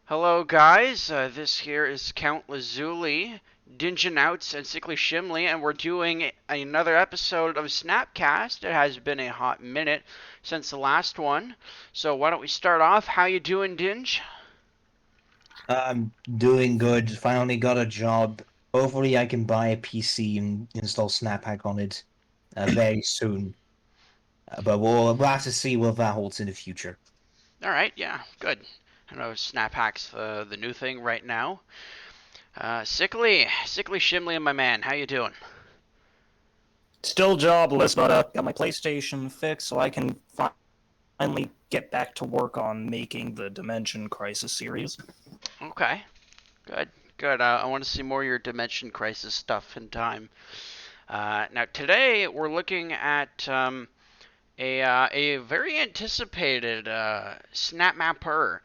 Hello guys, this here is Count Lazuli, Dingenouts, and Sickly Shimly, and we're doing another episode of Snapcast. It has been a hot minute since the last one, so why don't we start off? How you doing, Dinge? I'm doing good. Finally got a job. Hopefully, I can buy a PC and install Snaphack on it very soon. But we'll have to see what that holds in the future. Alright, yeah, good. I know Snap Hack's the new thing right now. Sickly Shimly and my man, how you doing? Still jobless, but got my PlayStation fixed so I can finally get back to work on making the Dimension Crisis series. Okay, good, good. I want to see more of your Dimension Crisis stuff in time. Now today we're looking at a very anticipated Snap Mapper.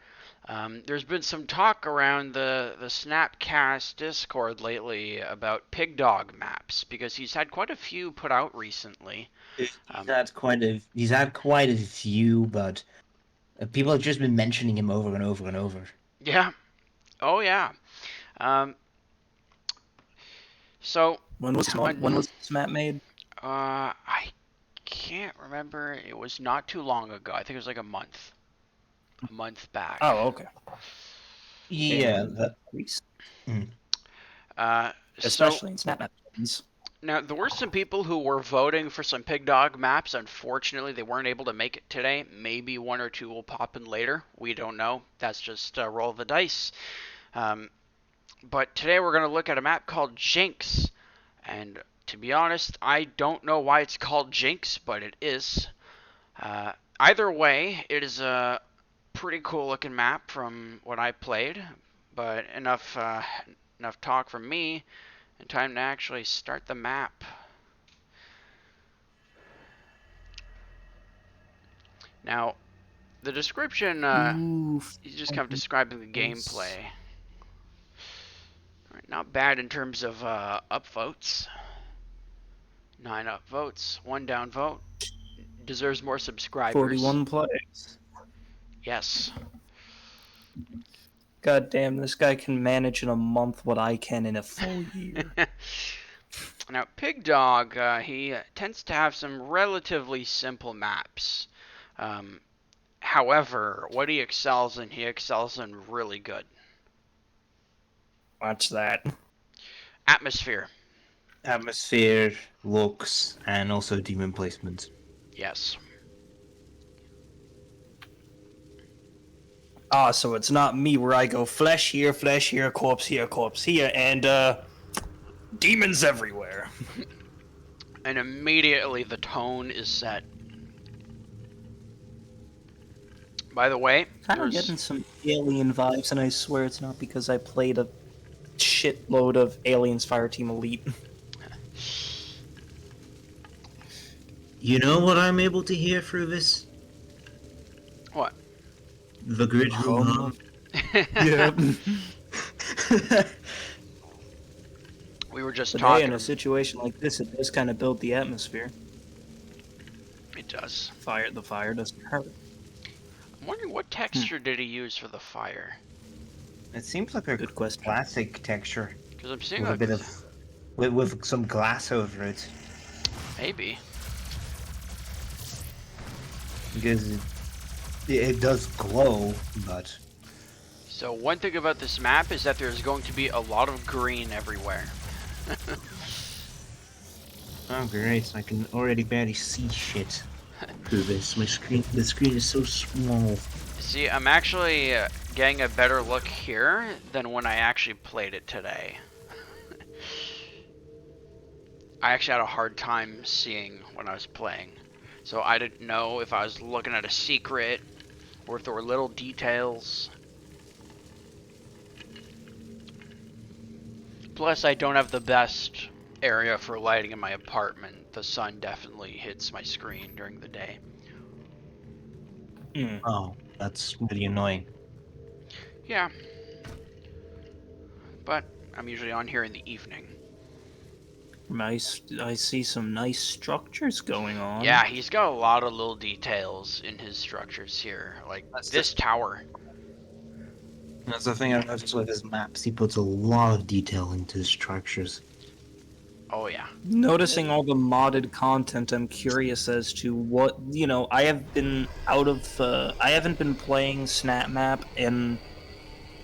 There's been some talk around the Snapcast Discord lately about Pigdog maps because he's had quite a few put out recently. He's Um, had quite a few, but people have just been mentioning him over and over and over. yeah. Oh yeah. Um, so When was this map made? I can't remember. It was not too long ago. I think it was like a month back. Oh, okay. Yeah, In Greece, mm. Uh, so especially in Snap Map games. Now, there were some people who were voting for some Pig Dog maps. Unfortunately, they weren't able to make it today. Maybe one or two will pop in later. We don't know. That's just a roll of the dice. Um, but today we're going to look at a map called Jinx. And to be honest, I don't know why it's called Jinx, but it is. Either way, it is a pretty cool looking map from what I played. But enough talk from me. And time to actually start the map. Now, the description, Ooh, is just kind of describing the gameplay. Right, not bad in terms of upvotes. 9 upvotes, 1 downvote. Deserves more subscribers. 41 plays. Yes. God damn, this guy can manage in a month what I can in a full year. Now, Pigdog, he tends to have some relatively simple maps. Um, However, what he excels in really good. Watch that. Atmosphere. Atmosphere, looks, and also demon placement. Yes. Ah, so it's not me where I go flesh here, corpse here, and demons everywhere. And immediately the tone is set. By the way, Kind of getting some alien vibes, and I swear it's not because I played a shitload of Aliens Fireteam Elite. You know what I'm able to hear through this? What? The grid room. Yeah. We were just But talking. hey, in a situation like this, it does kind of build the atmosphere. It does. The fire doesn't hurt. I'm wondering what texture did he use for the fire? It seems like a Good question. classic texture Because I'm seeing with a like bit of with some glass over it. maybe. Because it does glow, but So one thing about this map is that there's going to be a lot of green everywhere. oh great! I can already barely see shit through this. The screen is so small. See, I'm actually getting a better look here than when I actually played it today. I actually had a hard time seeing when I was playing. So I didn't know if I was looking at a secret or if there were little details. Plus, I don't have the best area for lighting in my apartment. The sun definitely hits my screen during the day. Oh, that's really annoying. Yeah. But I'm usually on here in the evening. Nice. I see some nice structures going on. Yeah, he's got a lot of little details in his structures here. Like this tower. That's the thing I've noticed with his maps. He puts a lot of detail into his structures. Oh yeah. Noticing all the modded content, I'm curious as to what I have been out of. I haven't been playing Snap Map in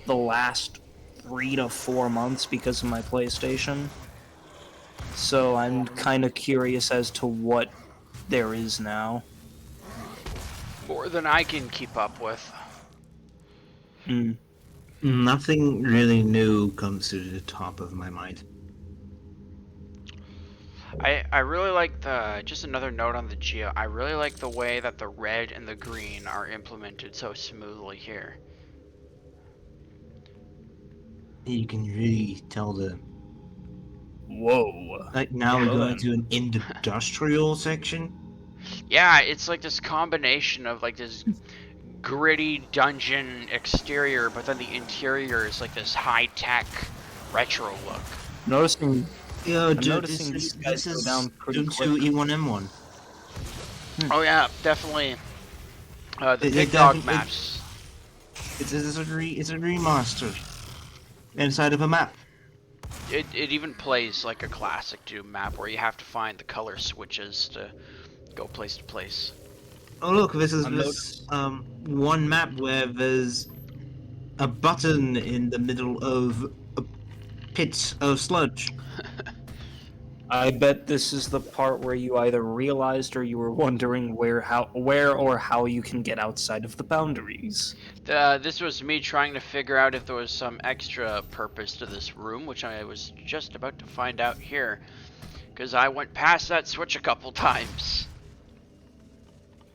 the last 3 to 4 months because of my PlayStation. So I'm kind of curious as to what there is now. More than I can keep up with. Hmm. Nothing really new comes to the top of my mind. I really like the, just another note on the geo, I really like the way that the red and the green are implemented so smoothly here. You can really tell the. Whoa. Like now we're Hello going then. to an industrial section. Yeah, it's like this combination of like this gritty dungeon exterior, but then the interior is like this high-tech retro look. Noticing, Yo, I'm dude, noticing these guys this go is down pretty Doom quick. 2 E1M1. Oh yeah, definitely. The It Pigdog definitely maps. it's a remaster inside of a map. It even plays like a classic Doom map where you have to find the color switches to go place to place. Oh look, this is I'm this noticing. one map where there's a button in the middle of a pit of sludge. I bet this is the part where you either realized or you were wondering where or how you can get outside of the boundaries. This was me trying to figure out if there was some extra purpose to this room, which I was just about to find out here, because I went past that switch a couple times.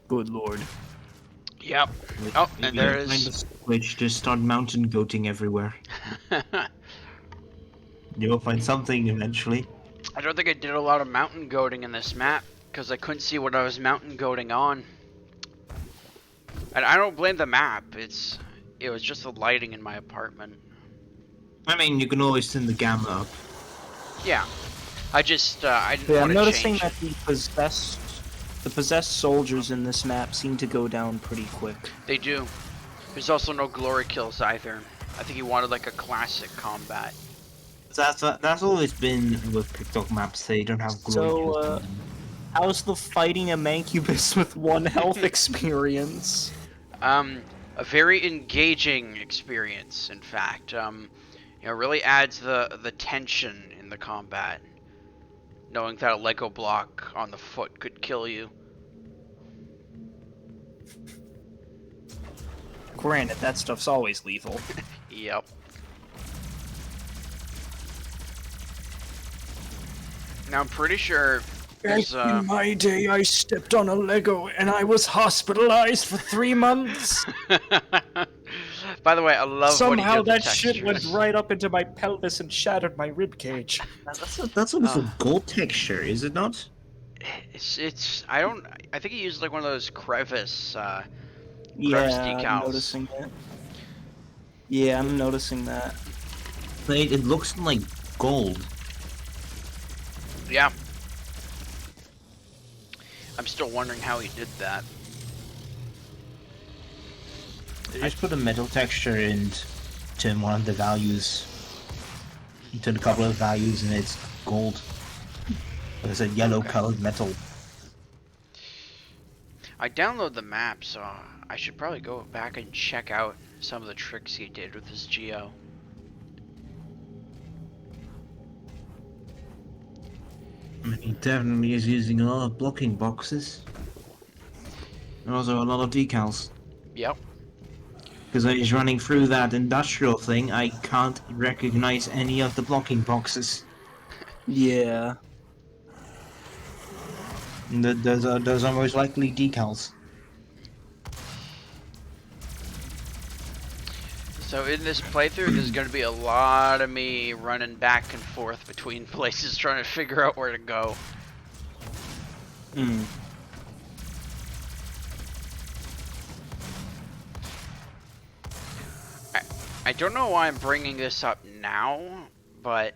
Good lord. Yep. Oh, If and you there don't find the is. switch, just start mountain goating everywhere. You'll find something eventually. I don't think I did a lot of mountain goating in this map, because I couldn't see what I was mountain goating on. And I don't blame the map, it was just the lighting in my apartment. I mean, you can always turn the gamma up. Yeah. I just, I didn't Yeah, want I'm to noticing change it. that the possessed soldiers in this map seem to go down pretty quick. They do. There's also no glory kills either. I think he wanted like a classic combat. That's always been with Pigdog maps. They don't have glory So, kills in them. how's the fighting a mancubus with 1 health experience? A very engaging experience, in fact. Really adds the tension in the combat. Knowing that a Lego block on the foot could kill you. Granted, that stuff's always lethal. Yep. Now I'm pretty sure there's In my day, I stepped on a Lego and I was hospitalized for 3 months. By the way, I love Somehow what he did that shit went textures. right up into my pelvis and shattered my ribcage. That's sort of Uh, a gold texture, is it not? I think he used like one of those crevice Yeah, I'm decals. noticing that. Yeah, I'm noticing that. It looks like gold. Yeah. I'm still wondering how he did that. They just put a metal texture and turn one of the values. You turn a couple of values and it's gold. There's a yellow colored metal. I download the map, so I should probably go back and check out some of the tricks he did with his geo. I mean, he definitely is using a lot of blocking boxes. And also a lot of decals. Yep. Because when he's running through that industrial thing, I can't recognize any of the blocking boxes. Yeah. And those are most likely decals. So in this playthrough, there's going to be a lot of me running back and forth between places trying to figure out where to go. Hmm. I don't know why I'm bringing this up now, but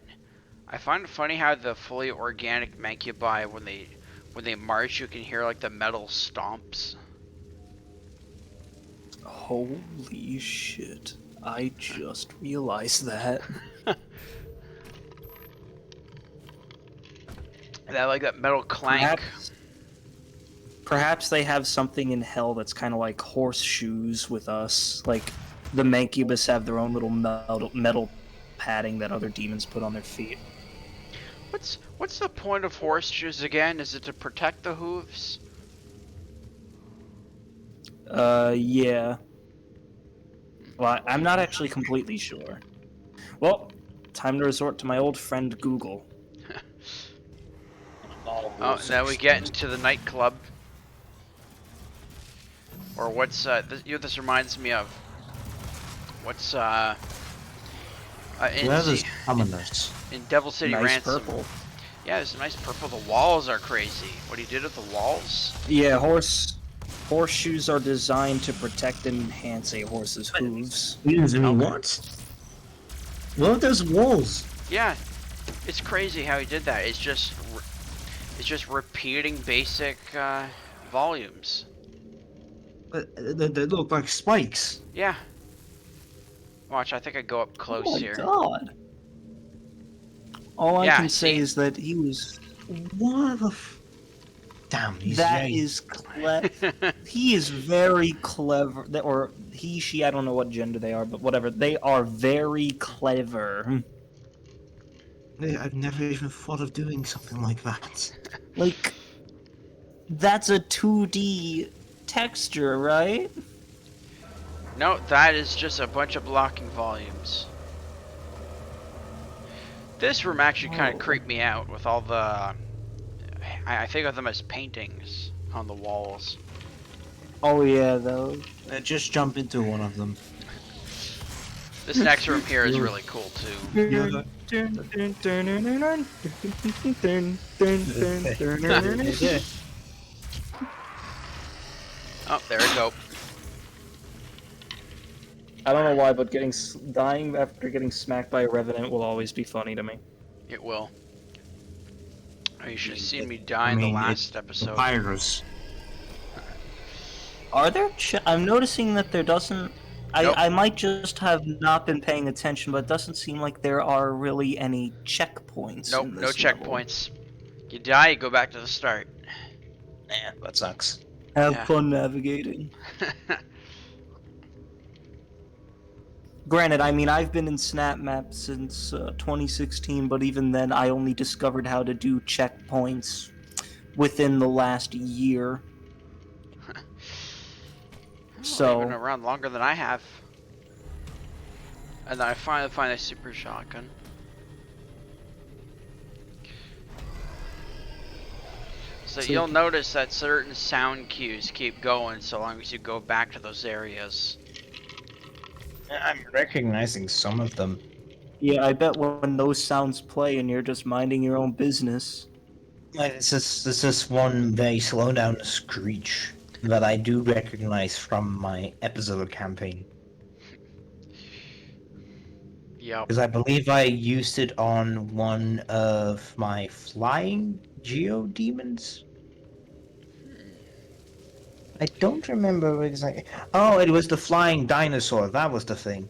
I find it funny how the fully organic Mancubi, when they march, you can hear like the metal stomps. Holy shit. I just realized that. That like that metal clank. Perhaps they have something in hell that's kind of like horseshoes with us. Like the Mancubus have their own little metal padding that other demons put on their feet. What's the point of horseshoes again? Is it to protect the hooves? Yeah. Well, I'm not actually completely sure. Well, time to resort to my old friend Google. Oh, now we get into the nightclub. Or what's this reminds me of? What's Where are those summoners? in Devil City Nice Ransom? purple. Yeah, there's a nice purple. The walls are crazy. What he did with the walls? Yeah, horseshoes are designed to protect and enhance a horse's hooves. Excuse me, Okay. what? What are those walls? Yeah, it's crazy how he did that. It's just repeating basic volumes. They look like spikes. Yeah. Watch, I think I go up close Oh my here. god. All I Yeah, can say see? is that he was... What the Damn, he's That very... is he is very clever. Or he, she, I don't know what gender they are, but whatever. They are very clever. I've never even thought of doing something like that. Like, that's a 2D texture, right? No, that is just a bunch of blocking volumes. This room actually kind of creeped me out with all the... I think of them as paintings on the walls. Oh yeah, those. Just jump into one of them. This next room here is really cool too. Oh, there we go. I don't know why, but dying after getting smacked by a revenant will always be funny to me. It will. Oh, you should have seen me die in the last episode. Virus. Are there? I'm noticing that there doesn't. Nope. I might just have not been paying attention, but it doesn't seem like there are really any checkpoints. Nope, in no this level. checkpoints. You die, you go back to the start. Man, that sucks. Have Yeah. fun navigating. Granted, I mean, I've been in SnapMap since 2016, but even then, I only discovered how to do checkpoints within the last year. So been around longer than I have. And then I finally find a super shotgun. So you'll notice that certain sound cues keep going so long as you go back to those areas. I'm recognizing some of them. Yeah, I bet when those sounds play and you're just minding your own business. Like, there's this one very slow down screech that I do recognize from my episode campaign. Yep. Because I believe I used it on one of my flying geodemons. I don't remember exactly. Oh, it was the flying dinosaur. That was the thing.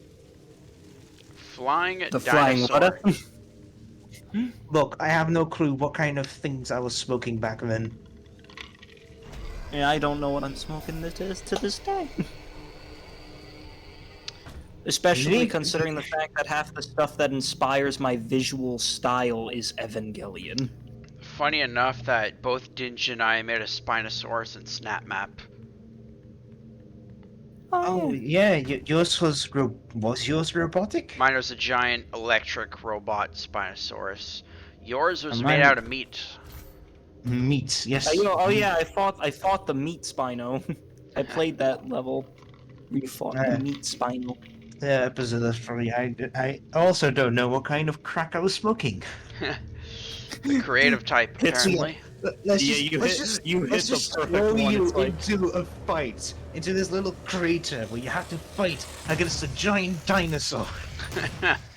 Flying The dinosaur. flying what? Look, I have no clue what kind of things I was smoking back then. Yeah, I don't know what I'm smoking to this day. Especially Me? considering the fact that half the stuff that inspires my visual style is Evangelion. Funny enough that both Dinge and I made a Spinosaurus in SnapMap. Oh yeah, yours was yours robotic? Mine was a giant electric robot Spinosaurus. Yours was And made mine- out of meat. Meat, yes. Oh yeah, I fought the meat Spino. I played that level. We fought the meat Spino. The episode of 3. I also don't know what kind of crack I was smoking. The creative type, It's- apparently. Let's Yeah, just, you let's hit- just, you let's hit the just perfect throw one, you it's like- into a fight, into this little crater where you have to fight against a giant dinosaur.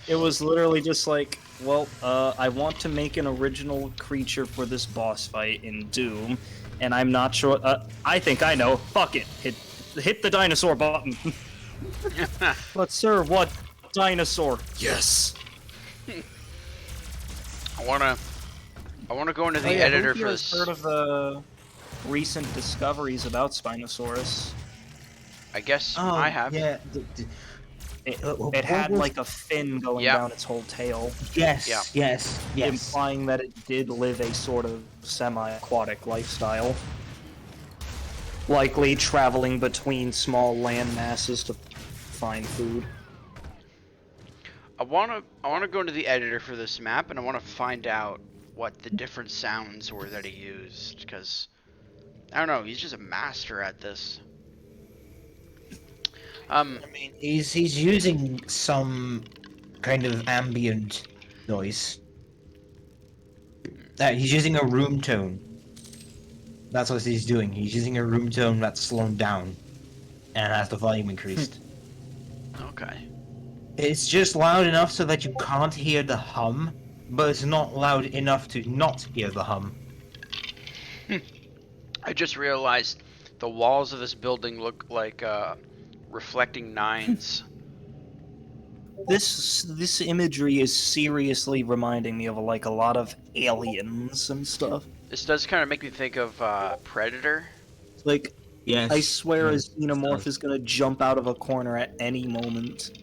It was literally just like, well, I want to make an original creature for this boss fight in Doom, and I'm not sure. I think I know. Fuck it. Hit the dinosaur button. But sir, what dinosaur? Yes. I wanna go into the Oh yeah, editor who for has this. heard of the recent discoveries about Spinosaurus? I guess I Oh have. yeah. It What had was? like a fin going Yeah, down its whole tail, yeah. Yes. implying that it did live a sort of semi-aquatic lifestyle. Likely traveling between small land masses to find food. I wanna go into the editor for this map, and I wanna find out what the different sounds were that he used, because I don't know. He's just a master at this. I mean, he's using some kind of ambient noise. He's using a room tone. That's what he's doing. He's using a room tone that's slowed down and has the volume increased. Okay. It's just loud enough so that you can't hear the hum, but it's not loud enough to not hear the hum. I just realized the walls of this building look like reflecting nines. This imagery is seriously reminding me of like a lot of aliens and stuff. This does kind of make me think of Predator. Like, Yes. I swear a yes, xenomorph is gonna jump out of a corner at any moment.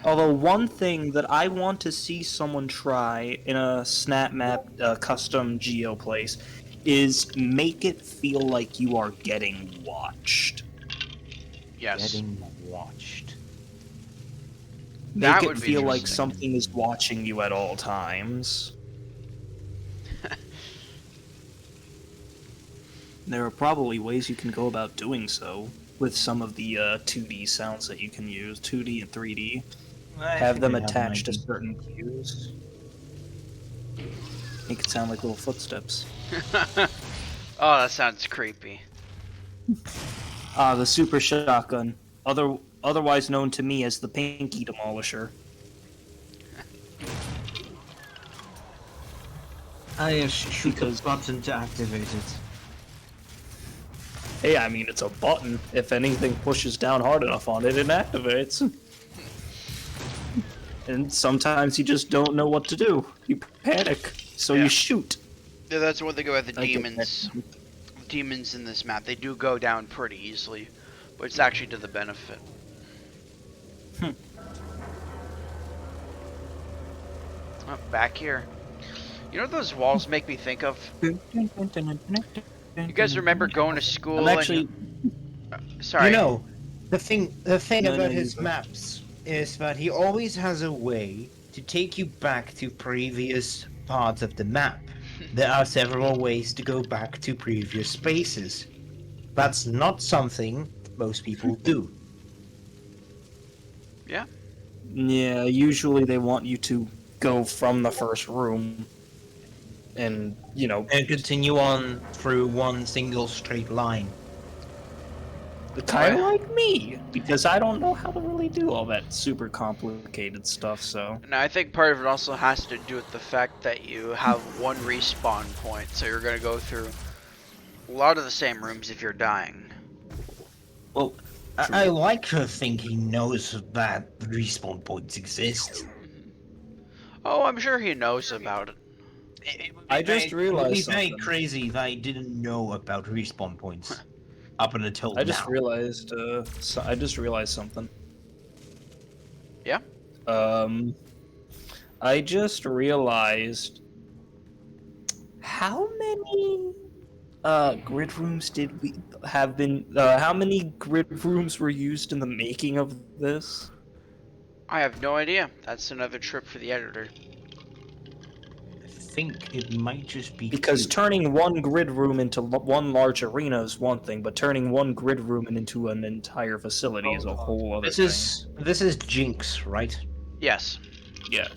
Although one thing that I want to see someone try in a snap map custom geo place is make it feel like you are getting watched. Yes. Getting watched. Make That it would be feel like interesting. something is watching you at all times. There are probably ways you can go about doing so with some of the 2D sounds that you can use, 2D and 3D. Have them attached to certain cues. Make it sound like little footsteps. Oh, that sounds creepy. The super shotgun, otherwise known to me as the Pinky Demolisher. shoot Because- the button to activate it. Hey, I mean, it's a button. If anything pushes down hard enough on it, it activates. And sometimes you just don't know what to do. You panic, so Yeah. you shoot. Yeah, that's one thing about the I get demons. Demons in this map, they do go down pretty easily, but it's actually to the benefit. Oh, back here. You know what those walls make me think of? You guys remember going to school? I'm actually. Sorry. You know, the thing No, about no, his you go. maps is that he always has a way to take you back to previous parts of the map. There are several ways to go back to previous spaces. That's not something most people do. Yeah, usually they want you to go from the first room and, And continue on through one single straight line. kind of like me, because I don't know how to really do all that super complicated stuff, so. And I think part of it also has to do with the fact that you have one respawn point, so you're going to go through a lot of the same rooms if you're dying. Well, I like to think he knows that respawn points exist. Oh, I'm sure he knows about it. I just realized It would be very something. crazy if I didn't know about respawn points up until now. I just realized something. Yeah? I just realized how many grid rooms did we have been how many grid rooms were used in the making of this? I have no idea. That's another trip for the editor. I think it might just be Because two. turning one grid room into one large arena is one thing, but turning one grid room into an entire facility is a whole other thing. This is Jinx, right? Yes. Yeah.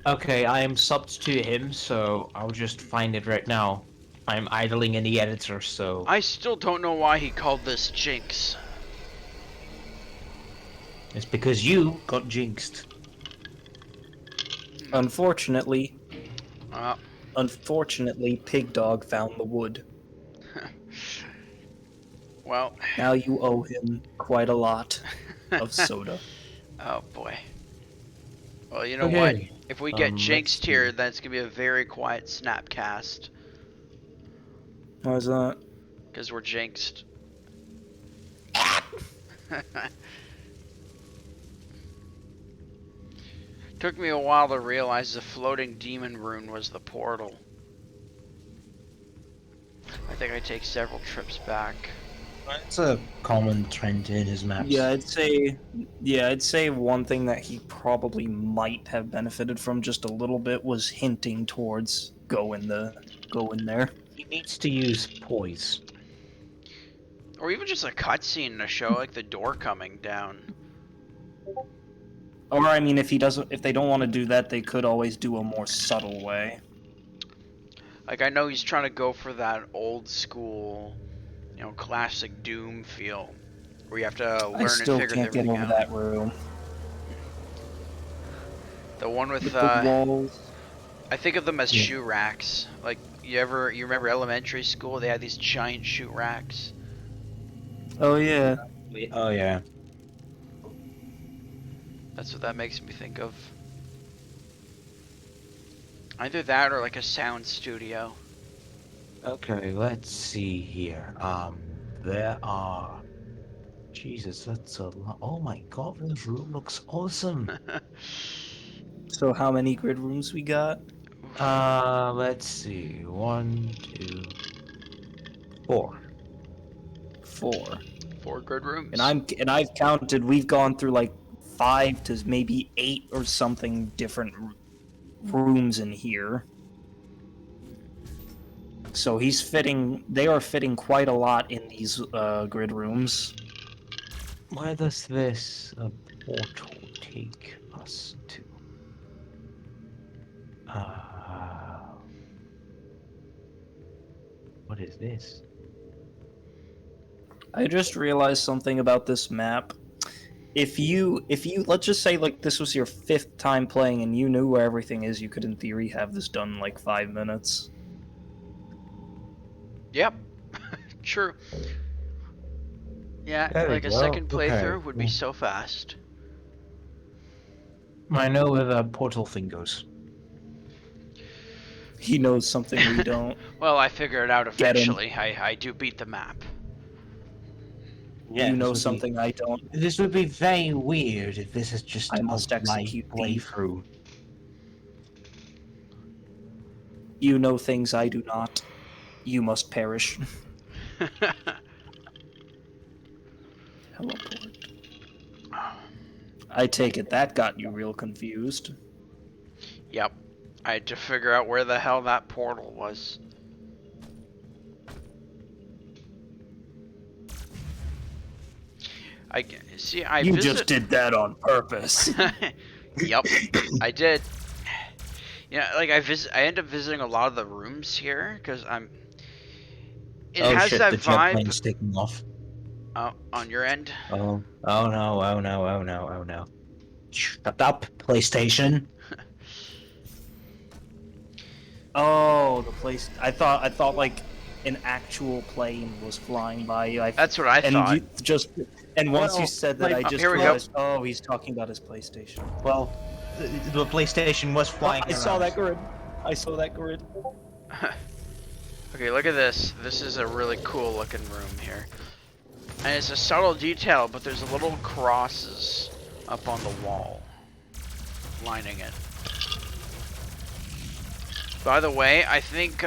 Okay, I am subbed to him, so I'll just find it right now. I'm idling in the editor, so I still don't know why he called this Jinx. it's because you got jinxed. Unfortunately, Uh, Pigdog found the wood. Well, Now you owe him quite a lot of soda. oh boy. Well, you know what? Okay. If we get Let's jinxed here, then it's gonna be a very quiet Snapcast. Why is that? Because we're jinxed. Took me a while to realize the floating demon rune was the portal. I think I take several trips back. It's a common trend in his maps. I'd say one thing that he probably might have benefited from just a little bit was hinting towards go in there. He needs to use poise. Or even just a cutscene to show like the door coming down. Or I mean, if they don't want to do that, they could always do a more subtle way. Like I know he's trying to go for that old school, you know, classic Doom feel, where you have to learn I and still figure can't get everything over out. that room. The one with The walls. I think of them as shoe racks. Like you remember elementary school? They had these giant shoe racks. Oh yeah. Oh yeah. That's what that makes me think of. Either that or like a sound studio. Okay, let's see here. There are. Jesus, that's a lot. Oh my god, this room looks awesome. So how many grid rooms we got? Let's see. 1, 2, 4. 4. 4 good rooms. And I've counted. We've gone through like 5 to maybe 8 or something different rooms in here. So they are fitting quite a lot in these grid rooms. Where does this portal take us to? What is this? I just realized something about this map. If you let's just say like this was your 5th time playing and you knew where everything is, you could in theory have this done in like 5 minutes. Yep. True. Yeah, There we like a go. second playthrough Okay. would be so fast. I know where the portal thing goes. He knows something we don't. Well, I figure it out Get him. eventually. I do beat the map. You know something I don't. This would be very weird if this is just I must a execute light thee. playthrough. You know things I do not. You must perish. Teleport. I take it that got you real confused. Yep. I had to figure out where the hell that portal was. You just did that on purpose. Yep, I did. Yeah, like I end up visiting a lot of the rooms here because It has shit, that the jet vibe. plane's taking off. On your end. Oh no, oh no, oh no, oh no. Shut up, PlayStation. Oh, the place. I thought like an actual plane was flying by you. That's what I thought. Once you said that, I just here we go. realized. Oh, he's talking about his PlayStation. Well, the PlayStation was flying. I saw that grid. I saw that grid. Okay, look at this. This is a really cool looking room here. And it's a subtle detail, but there's little crosses up on the wall lining it. By the way, I think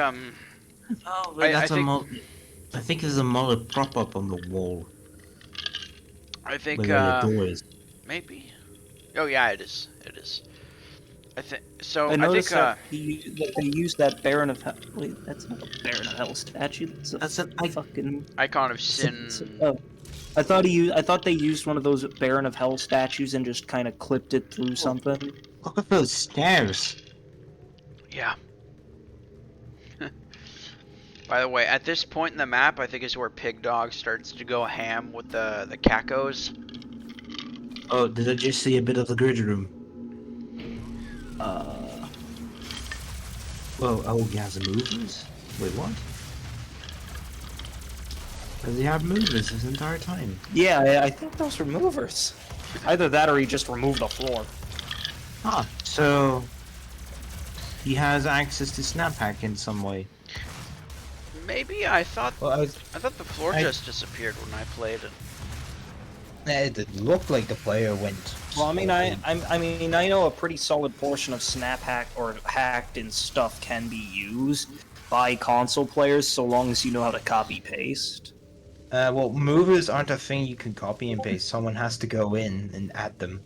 Oh, I think I think there's a modded prop up on the wall. I think Where the door is. maybe. Oh yeah, it is. It is. I think so. I I noticed think that they used that Baron of Hell. Wait, that's not a Baron of Hell statue. That's a fucking Icon of Sin. Oh, I thought they used one of those Baron of Hell statues and just kind of clipped it through something. Look at those stairs. Yeah. By the way, at this point in the map, I think is where Pigdog starts to go ham with the cacos. Oh, did I just see a bit of the grid room? Well, oh, he has a movement? Wait, what? Does he have movers this entire time? Yeah, I think those were movers. Either that or he just removed the floor. Ah, so he has access to Snap Hack in some way. Maybe I thought Well, I thought the floor I- just disappeared when I played it. It looked like the player went. Well, I mean, I know a pretty solid portion of Snap Hack or hacked and stuff can be used by console players, so long as you know how to copy paste. Well, movers aren't a thing you can copy and paste. Someone has to go in and add them.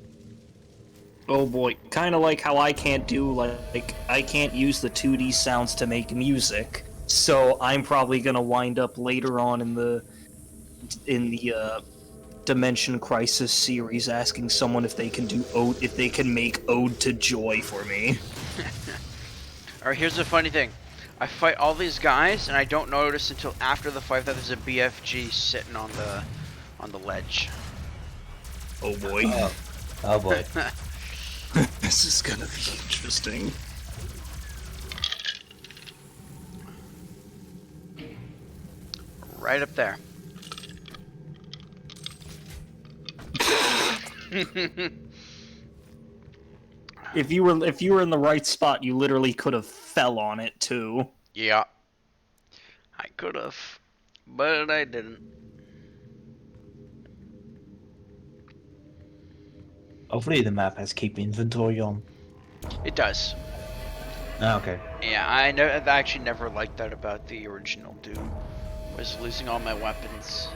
Oh boy, kind of like how I can't do like I can't use the 2D sounds to make music, so I'm probably gonna wind up later on in the Dimension Crisis series asking someone if they can do if they can make Ode to Joy for me. Alright, here's the funny thing. I fight all these guys and I don't notice until after the fight that there's a BFG sitting on the ledge. Oh boy. Oh boy. This is gonna be interesting. Right up there. If you were in the right spot, you literally could have fell on it too. Yeah. I could have, but I didn't. Hopefully the map has keep inventory on. It does. Okay. Yeah, I actually never liked that about the original Doom. Was losing all my weapons.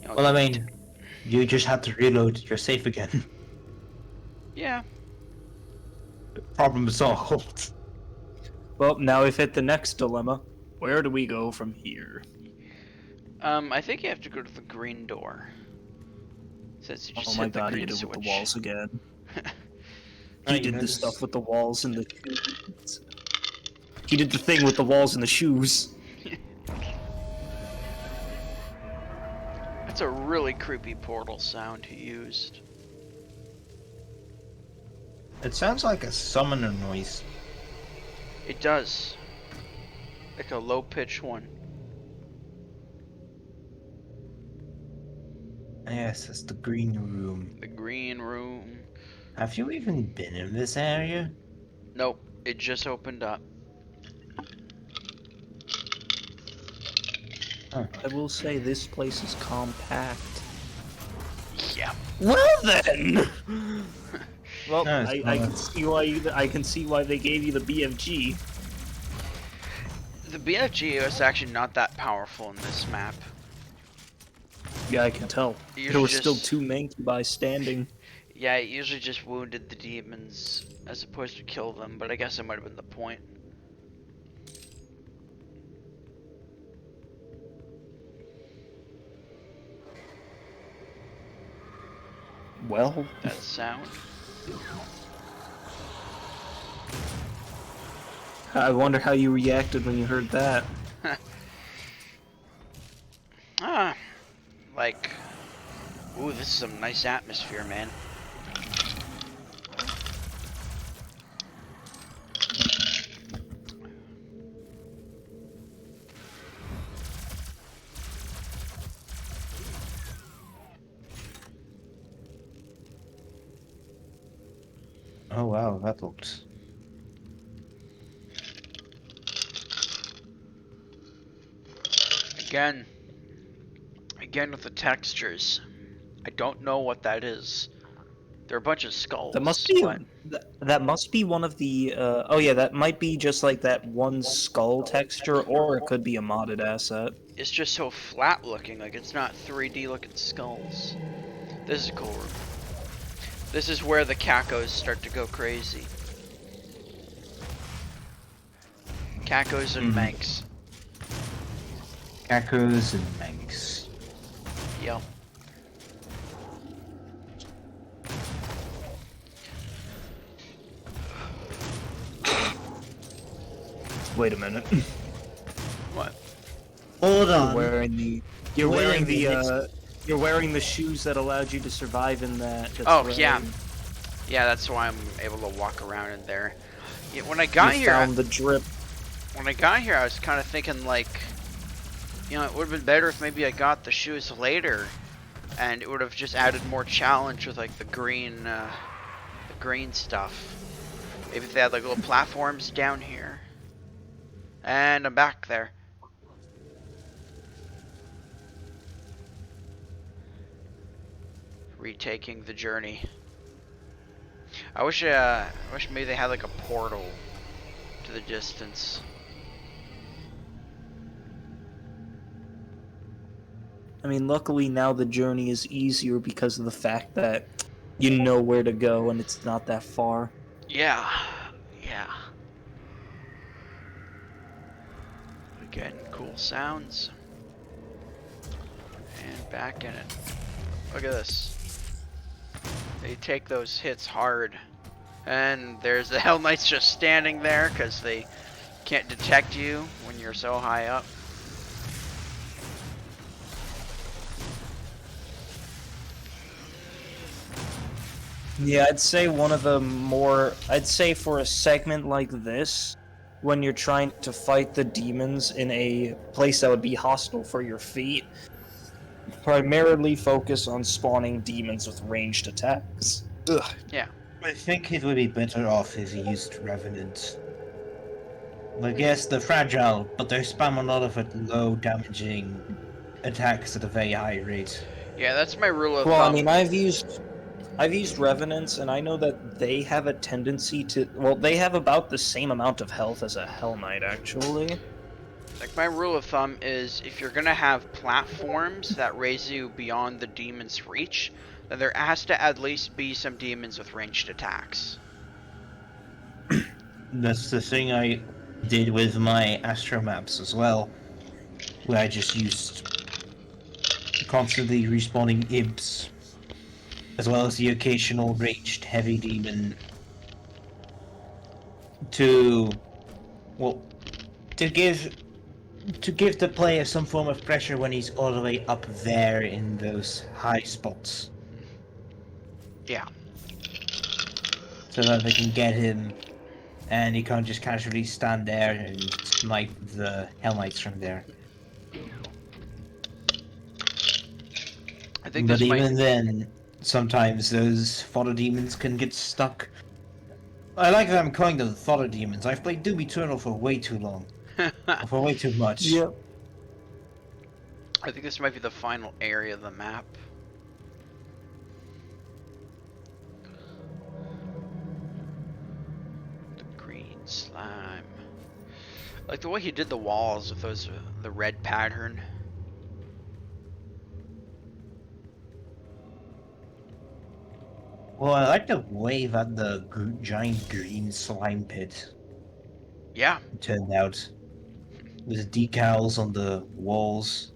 You know, Well, I mean, you just have to reload. You're safe again. yeah. Problem solved. Well, now we've hit the next dilemma. Where do we go from here? I think you have to go to the green door. Since you just Oh my hit the god, he green did it switch. with the walls again. Oh, He you did know the this- stuff with the walls and the shoes. He did the thing with the walls and the shoes. That's a really creepy portal sound he used. It sounds like a summoner noise. It does. Like a low pitched one. Yes, it's the green room. The green room. Have you even been in this area? Nope, it just opened up. I will say this place is compact. Yeah. Well then. Well, No, it's I not. can see why I can see why they gave you the BFG. The BFG is actually not that powerful in this map. Yeah, I can tell. You There were should still just- too manky by standing. Yeah, it usually just wounded the demons as opposed to kill them, but I guess that might have been the point. Well, That sound. I wonder how you reacted when you heard that. Ah, like, ooh, this is some nice atmosphere, man. Oh wow, that looked. Again with the textures. I don't know what that is. They're a bunch of skulls. That must be but that must be one of the. Oh yeah, that might be just like that one skull texture, or it could be a modded asset. it's just so flat looking, like it's not 3D looking skulls. This is a cool room. This is where the cacos start to go crazy. Cacos and Manx. Geckos and Manx. Yep. Wait a minute. What? Hold You're on. wearing the. You're Wait a wearing the. minute. You're wearing the shoes that allowed you to survive in that. that's Oh, right. yeah. Yeah, that's why I'm able to walk around in there. Yeah, when I got You here, found the drip. when I got here, I was kind of thinking like, You know, it would have been better if maybe I got the shoes later, and it would have just added more challenge with like the green stuff. Maybe if they had like little platforms down here. And I'm back there. Retaking the journey. I wish maybe they had like a portal to the distance. I mean, luckily now the journey is easier because of the fact that you know where to go and it's not that far. Yeah. Yeah. Again, cool sounds. And back in it. Look at this. They take those hits hard. And there's the Hell Knights just standing there because they can't detect you when you're so high up. Yeah, I'd say I'd say for a segment like this, when you're trying to fight the demons in a place that would be hostile for your feet, primarily focus on spawning demons with ranged attacks. Ugh. Yeah. I think it would be better off if you used Revenant. Like, yes, they're fragile, but they spam a lot of low damaging attacks at a very high rate. Yeah, that's my rule of Well, thumb. I mean, I've used Revenants, and I know that they have a tendency to. Well, they have about the same amount of health as a Hell Knight, actually. Like, my rule of thumb is if you're gonna have platforms that raise you beyond the demon's reach, then there has to at least be some demons with ranged attacks. That's the thing I did with my Astro maps as well, where I just used constantly respawning Ibs, as well as the occasional ranged heavy demon to, well, to give the player some form of pressure when he's all the way up there in those high spots. Yeah. So that they can get him, and he can't just casually stand there and snipe the Hell Knights from there. I think But this even then, sometimes those fodder demons can get stuck. I like that I'm calling them fodder demons. I've played Doom Eternal for way too long. For way too much. Yep. I think this might be the final area of the map. The green slime. Like the way he did the walls with those the red pattern. Well, I like the way that the giant green slime pit Yeah. turned out. With decals on the walls.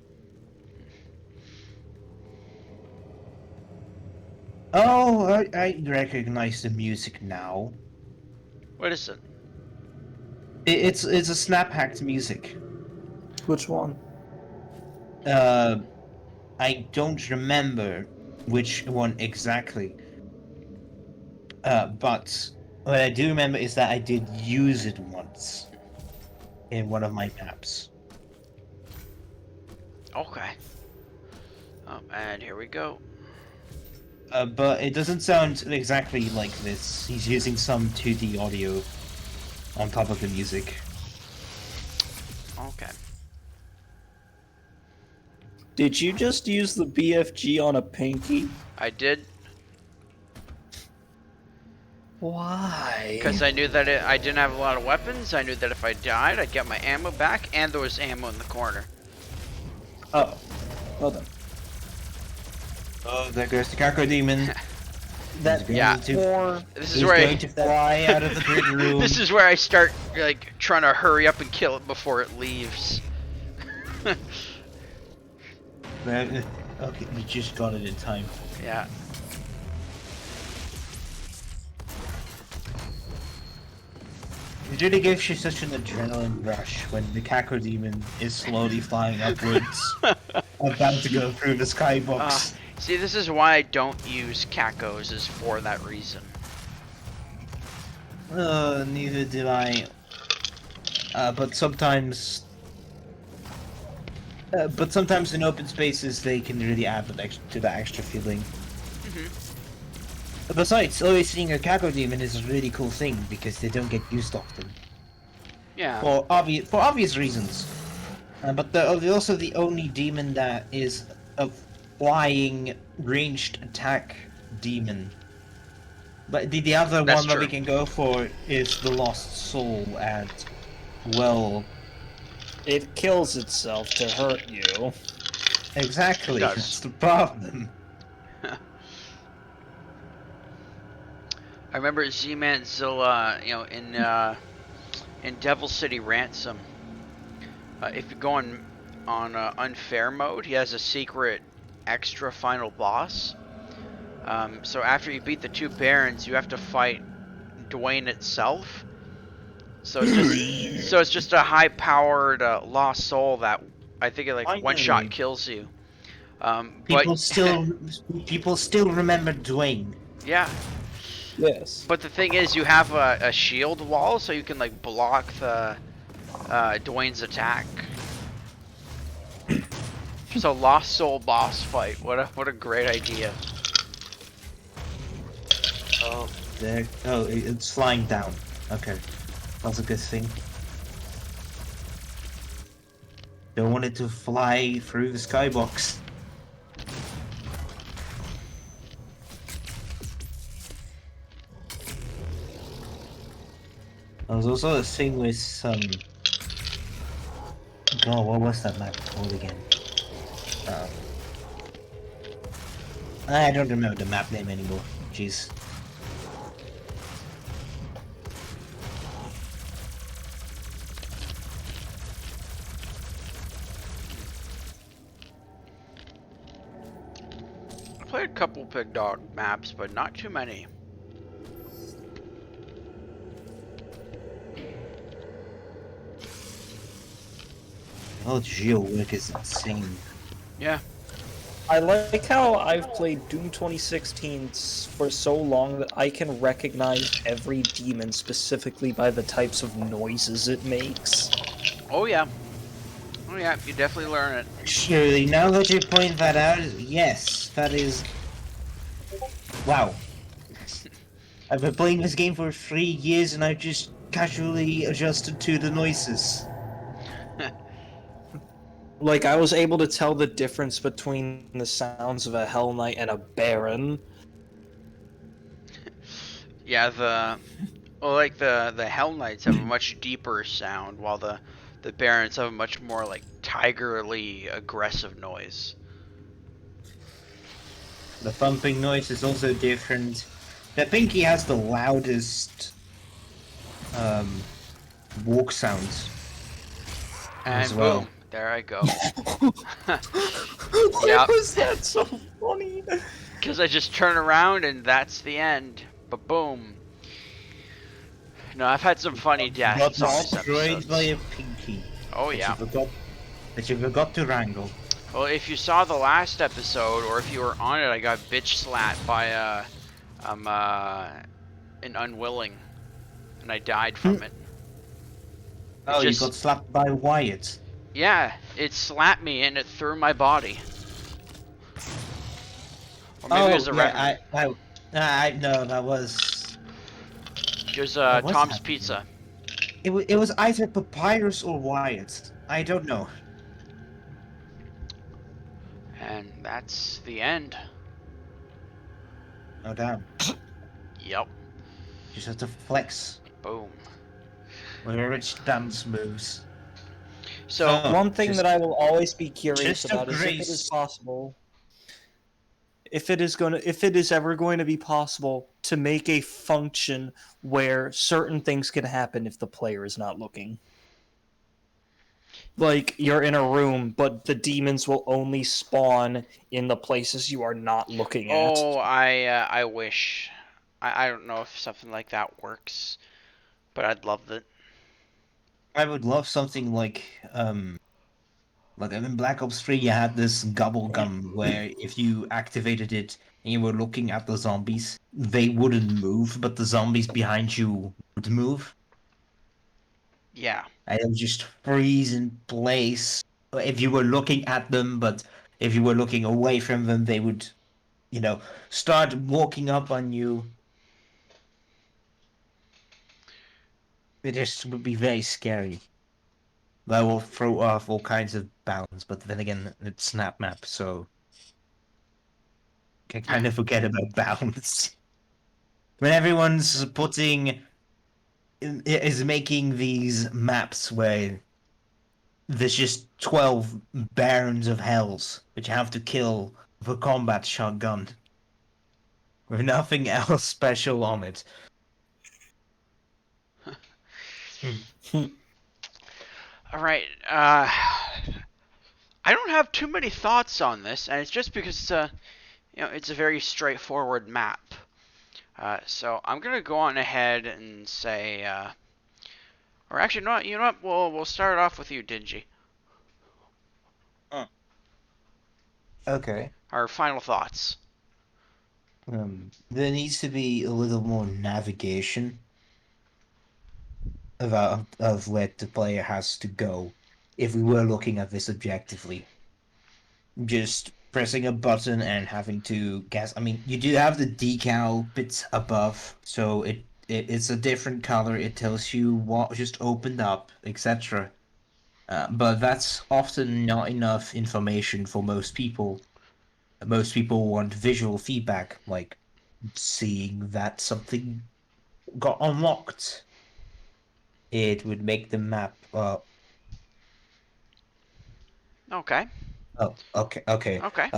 Oh, I recognize the music now. What is it? It's a snap hacked music. Which one? I don't remember which one exactly. But what I do remember is that I did use it once in one of my maps. Okay. Oh, and here we go. But it doesn't sound exactly like this. He's using some 2D audio on top of the music. Okay. Did you just use the BFG on a pinky? I did, Why? because I knew that I didn't have a lot of weapons. I knew that if I died, I'd get my ammo back, and there was ammo in the corner. Oh. Well then. Oh, there goes the Kako Demon. That Yeah. This is He's where going to fly out of the grid room. this is where I start like trying to hurry up and kill it before it leaves. Okay, you just got it in time. Yeah. It really gives you such an adrenaline rush when the Kako Demon is slowly flying upwards, about to go through the skybox. See, this is why I don't use Kakos, is for that reason. Neither do I. But sometimes But sometimes in open spaces they can really add to the extra feeling. Besides, always seeing a Kako demon is a really cool thing because they don't get used often Yeah. for obvious reasons. But they're also the only demon that is a flying ranged attack demon. But the other That's one that we true. can go for is the Lost Soul, and well, It kills itself to hurt you. exactly, It that's does. the problem. I remember Z-Man Zilla, in Devil City Ransom. If you go on unfair mode, he has a secret extra final boss. So after you beat the two barons, you have to fight Dwayne itself. So it's just a high-powered lost soul that I think it like one-shot Finally, kills you. But people still people still remember Dwayne. yeah, Yes. but the thing is, you have a shield wall, so you can like block the Dwayne's attack. So lost soul boss fight. What a great idea. Oh, there. Oh, it's flying down. Okay, that's a good thing. Don't want it to fly through the skybox. There was also a thing with God, what was that map called again? Um, I don't remember the map name anymore. Jeez. I played a couple Pigdog maps, but not too many. Oh, geo work is insane. Yeah. I like how I've played Doom 2016 for so long that I can recognize every demon specifically by the types of noises it makes. Oh yeah. Oh yeah. You definitely learn it. Surely, now that you point that out, yes, that is. Wow. I've been playing this game for 3 years and I've just casually adjusted to the noises. Like, I was able to tell the difference between the sounds of a Hell Knight and a Baron. Yeah. The Hell Knights have a much deeper sound, while the Barons have a much more like tigerly aggressive noise. The thumping noise is also different. I think he has the loudest walk sounds And as well. boom, there I go. Why Yep. was that so funny? Because I just turn around and that's the end. But boom. No, I've had some funny Got deaths on this destroyed episode. by a pinky. Oh yeah. That you forgot to wrangle. Well, if you saw the last episode, or if you were on it, I got bitch slapped by an unwilling, and I died from it. Oh, just- you got slapped by Wyatt. Yeah, it slapped me and it threw my body. Or maybe it was a yeah, I no, that was. It was What was Tom's that? Pizza. It was either Papyrus or Wyatt. I don't know. And that's the end. Oh damn! Yep. Just have to flex Boom. wherever it dance moves. So, Oh, One thing just- that I will always be curious just a about is if it grace. is possible, if it is ever going to be possible to make a function where certain things can happen if the player is not looking. Like, you're in a room, but the demons will only spawn in the places you are not looking at. oh, I wish. I don't know if something like that works, but I'd love it. I would love something like in Black Ops 3 you had this gobble gum where if you activated it and you were looking at the zombies, they wouldn't move, but the zombies behind you would move. Yeah. And it would just freeze in place. if you were looking at them, but if you were looking away from them, they would, start walking up on you. It just would be very scary. That will throw off all kinds of balance, but then again, it's Snap Map, so can kind of forget about balance. When everyone's is making these maps where there's just 12 barons of hells which you have to kill with a combat shotgun with nothing else special on it. All right. I don't have too many thoughts on this, and it's just because it's a very straightforward map. So I'm gonna go on ahead and say, or actually, you know what? We'll start off with you, Dingy. Okay. Our final thoughts. There needs to be a little more navigation of where the player has to go if we were looking at this objectively. Just pressing a button and having to guess. I mean, you do have the decal bits above, so it's a different color. It tells you what just opened up, etc. But that's often not enough information for most people. Most people want visual feedback, like seeing that something got unlocked. It would make the map. Okay. Oh, okay, okay. Okay.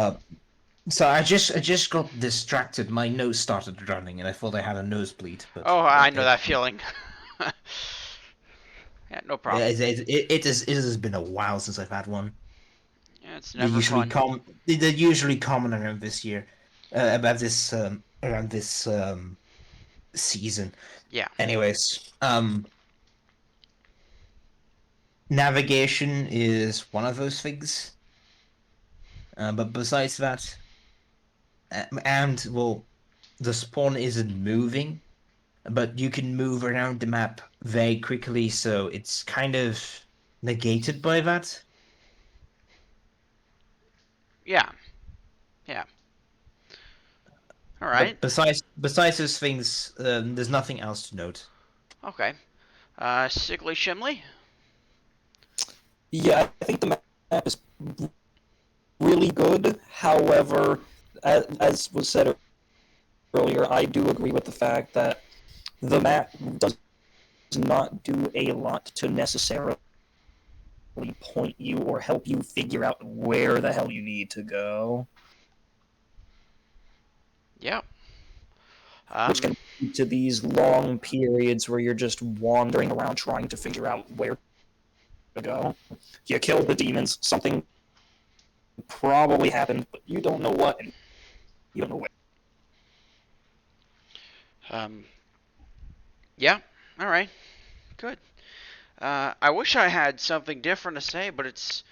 So I just got distracted. My nose started running, and I thought I had a nosebleed. But Oh, I know that feeling. Yeah, no problem. it has been a while since I've had one. Yeah, it's They're never usually fun. com. They're usually common around this year, about this around this season. Yeah. Anyways, navigation is one of those things. But besides that, and well, the spawn isn't moving, but you can move around the map very quickly, so it's kind of negated by that. Yeah. Yeah. All right. But besides those things, there's nothing else to note. Okay. Sickly Shimly. Yeah, I think the map is really good. However, as was said earlier, I do agree with the fact that the map does not do a lot to necessarily point you or help you figure out where the hell you need to go, Yeah. which can lead to these long periods where you're just wandering around trying to figure out where to go. You kill the demons, something probably happened, but you don't know what, and you don't know where. Um. Yeah. All right. Good. I wish I had something different to say, but it's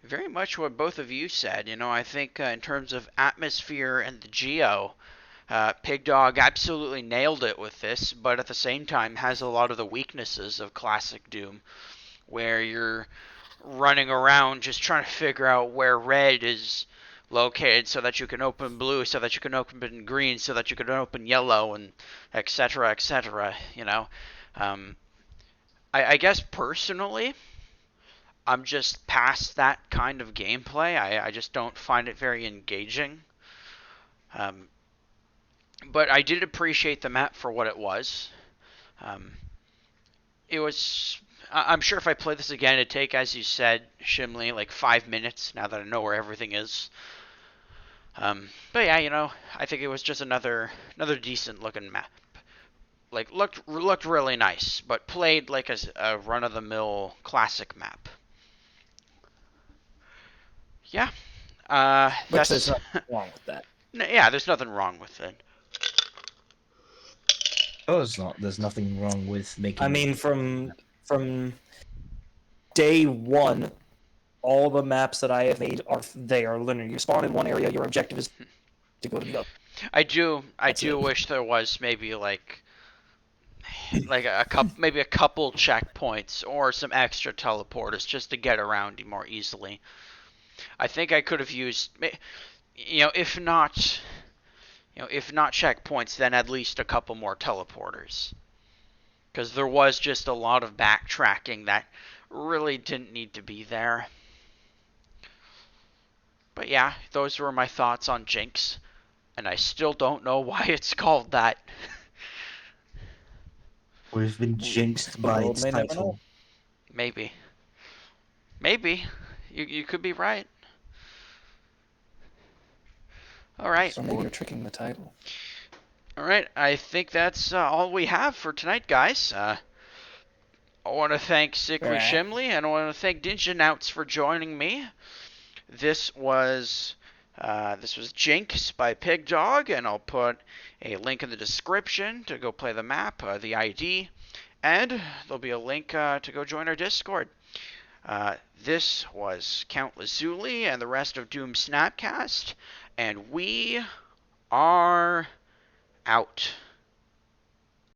very much what both of you said. I think in terms of atmosphere and the geo, Pigdog absolutely nailed it with this, but at the same time has a lot of the weaknesses of classic Doom, where you're running around just trying to figure out where red is located so that you can open blue, so that you can open green, so that you can open yellow, and etc. etc. Um, I guess personally, I'm just past that kind of gameplay. I just don't find it very engaging. Um, but I did appreciate the map for what it was. Um, it was. I'm sure if I play this again, it'd take, as you said, Shimley, like 5 minutes. Now that I know where everything is. But yeah, I think it was just another decent looking map. Like looked really nice, but played like a run of the mill classic map. Yeah. Which there's That's nothing wrong with that. yeah. There's nothing wrong with it. Oh, it's not. There's nothing wrong with making. I mean, from day one, all the maps that I have made are linear. You spawn in one area, your objective is to go to the other. I do That's it. wish there was maybe like like a couple, maybe a couple checkpoints or some extra teleporters just to get around more easily. I think I could have used, if not, if not checkpoints, then at least a couple more teleporters. Because there was just a lot of backtracking that really didn't need to be there. But yeah, those were my thoughts on Jinx. And I still don't know why it's called that. We've been jinxed The by world its may never title. know. Maybe. Maybe. You could be right. Alright. So maybe you're tricking the title. Alright, I think that's all we have for tonight, guys. I want to thank Sickly Alright. Shimly, and I want to thank Dingenouts for joining me. This was Jinx by Pigdog, and I'll put a link in the description to go play the map, the ID, and there'll be a link to go join our Discord. This was Count Lazuli and the rest of Doom Snapcast, and we are out.